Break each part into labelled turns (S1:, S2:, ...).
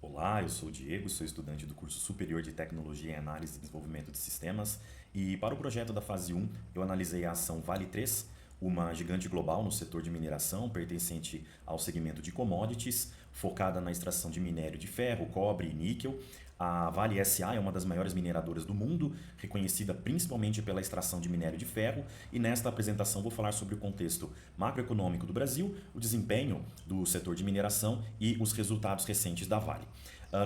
S1: Olá, eu sou o Diego, sou estudante do curso superior de Tecnologia em Análise e Desenvolvimento de Sistemas e para o projeto da fase 1 eu analisei a ação Vale 3, uma gigante global no setor de mineração pertencente ao segmento de commodities, focada na extração de minério de ferro, cobre e níquel. A Vale SA é uma das maiores mineradoras do mundo, reconhecida principalmente pela extração de minério de ferro, e nesta apresentação vou falar sobre o contexto macroeconômico do Brasil, o desempenho do setor de mineração e os resultados recentes da Vale.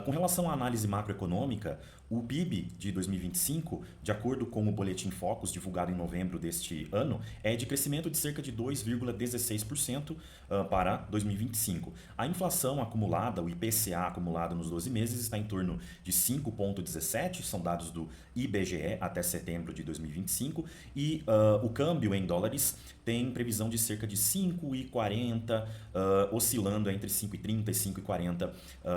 S1: Com relação à análise macroeconômica, o PIB de 2025, de acordo com o Boletim Focus, divulgado em novembro deste ano, é de crescimento de cerca de 2,16% para 2025. A inflação acumulada, o IPCA acumulado nos 12 meses, está em torno de 5,17%, são dados do IBGE até setembro de 2025, e o câmbio em dólares tem previsão de cerca de 5,40, oscilando entre 5,30 e 5,40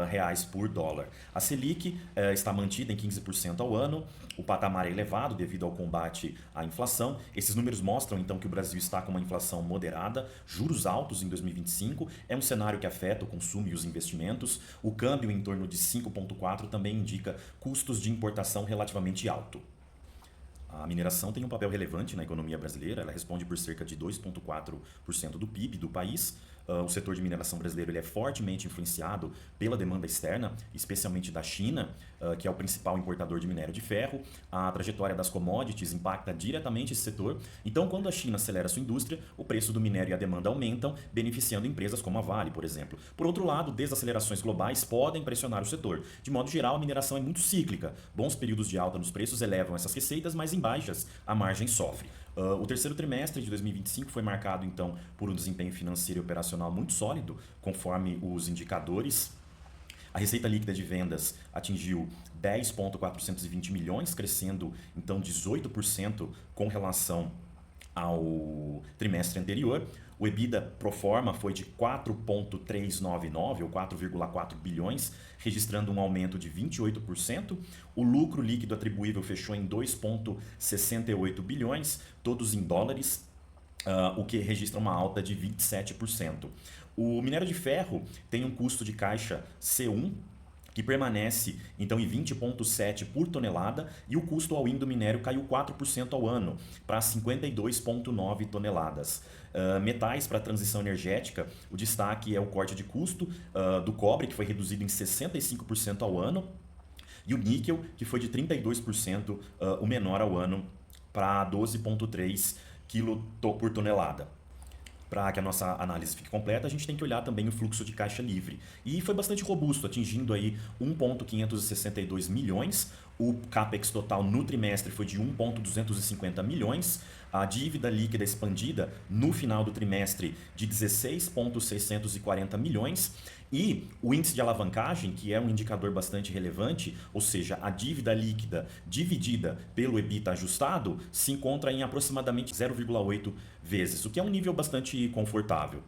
S1: reais por dólar. A Selic está mantida em 15% ao ano, o patamar é elevado devido ao combate à inflação. Esses números mostram então que o Brasil está com uma inflação moderada, juros altos em 2025, é um cenário que afeta o consumo e os investimentos. O câmbio em torno de 5,4 também indica custos de importação relativamente alto. A mineração tem um papel relevante na economia brasileira, ela responde por cerca de 2,4% do PIB do país. O setor de mineração brasileiro ele é fortemente influenciado pela demanda externa, especialmente da China, que é o principal importador de minério de ferro. A trajetória das commodities impacta diretamente esse setor. Então, quando a China acelera sua indústria, o preço do minério e a demanda aumentam, beneficiando empresas como a Vale, por exemplo. Por outro lado, desacelerações globais podem pressionar o setor. De modo geral, a mineração é muito cíclica. Bons períodos de alta nos preços elevam essas receitas, mas em baixas, a margem sofre. O terceiro trimestre de 2025 foi marcado, então, por um desempenho financeiro e operacional muito sólido, conforme os indicadores. A receita líquida de vendas atingiu 10,420 milhões, crescendo, então, 18% com relação ao trimestre anterior. O EBITDA pro forma foi de 4,399 ou 4,4 bilhões, registrando um aumento de 28%. O lucro líquido atribuível fechou em 2,68 bilhões, todos em dólares, o que registra uma alta de 27%. O minério de ferro tem um custo de caixa C1, que permanece então em 20,7 por tonelada, e o custo all-in do minério caiu 4% ao ano, para 52,9 toneladas. Metais para a transição energética, o destaque é o corte de custo do cobre, que foi reduzido em 65% ao ano, e o níquel, que foi de 32% o menor ao ano, para 12,3 kg por tonelada. Para que a nossa análise fique completa, a gente tem que olhar também o fluxo de caixa livre. E foi bastante robusto, atingindo aí 1,562 milhões. O CAPEX total no trimestre foi de 1,250 milhões. A dívida líquida expandida no final do trimestre de 16,640 milhões. E o índice de alavancagem, que é um indicador bastante relevante, ou seja, a dívida líquida dividida pelo EBITDA ajustado, se encontra em aproximadamente 0,8 vezes, o que é um nível bastante confortável.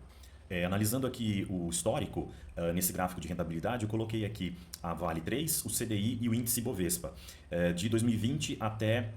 S1: Analisando aqui o histórico, nesse gráfico de rentabilidade, eu coloquei aqui a Vale 3, o CDI e o índice Bovespa, de 2020 até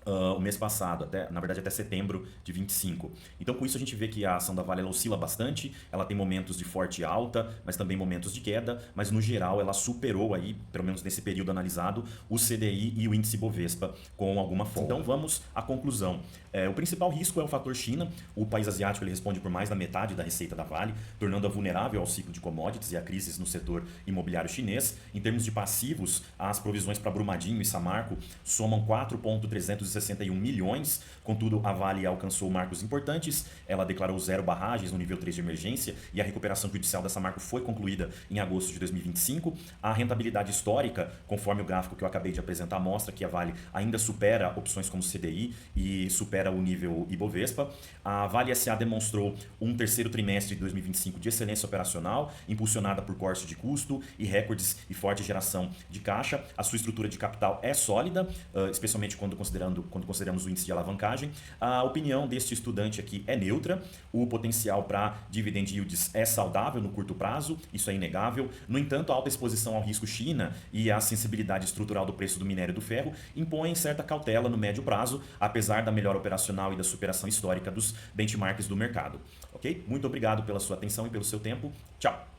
S1: o mês passado, na verdade até setembro de 25. Então com isso a gente vê que a ação da Vale ela oscila bastante, ela tem momentos de forte alta, mas também momentos de queda, mas no geral ela superou aí, pelo menos nesse período analisado, o CDI e o índice Bovespa com alguma folga. Então vamos à conclusão. O principal risco é o fator China. O país asiático ele responde por mais da metade da receita da Vale, tornando-a vulnerável ao ciclo de commodities e a crises no setor imobiliário chinês. Em termos de passivos, as provisões para Brumadinho e Samarco somam 4,361 milhões. Contudo, a Vale alcançou marcos importantes. Ela declarou 0 barragens no nível 3 de emergência e a recuperação judicial da Samarco foi concluída em agosto de 2025. A rentabilidade histórica, conforme o gráfico que eu acabei de apresentar, mostra que a Vale ainda supera opções como CDI e supera o nível Ibovespa. A Vale SA demonstrou um terceiro trimestre de 2025 de excelência operacional, impulsionada por corte de custo e recordes e forte geração de caixa. A sua estrutura de capital é sólida, especialmente quando consideramos o índice de alavancagem. A opinião deste estudante aqui é neutra. O potencial para dividend yields é saudável no curto prazo, isso é inegável. No entanto, a alta exposição ao risco China e a sensibilidade estrutural do preço do minério do ferro impõem certa cautela no médio prazo, apesar da melhora operacional e da superação histórica dos benchmarks do mercado. Ok? Muito obrigado pela sua atenção e pelo seu tempo. Tchau!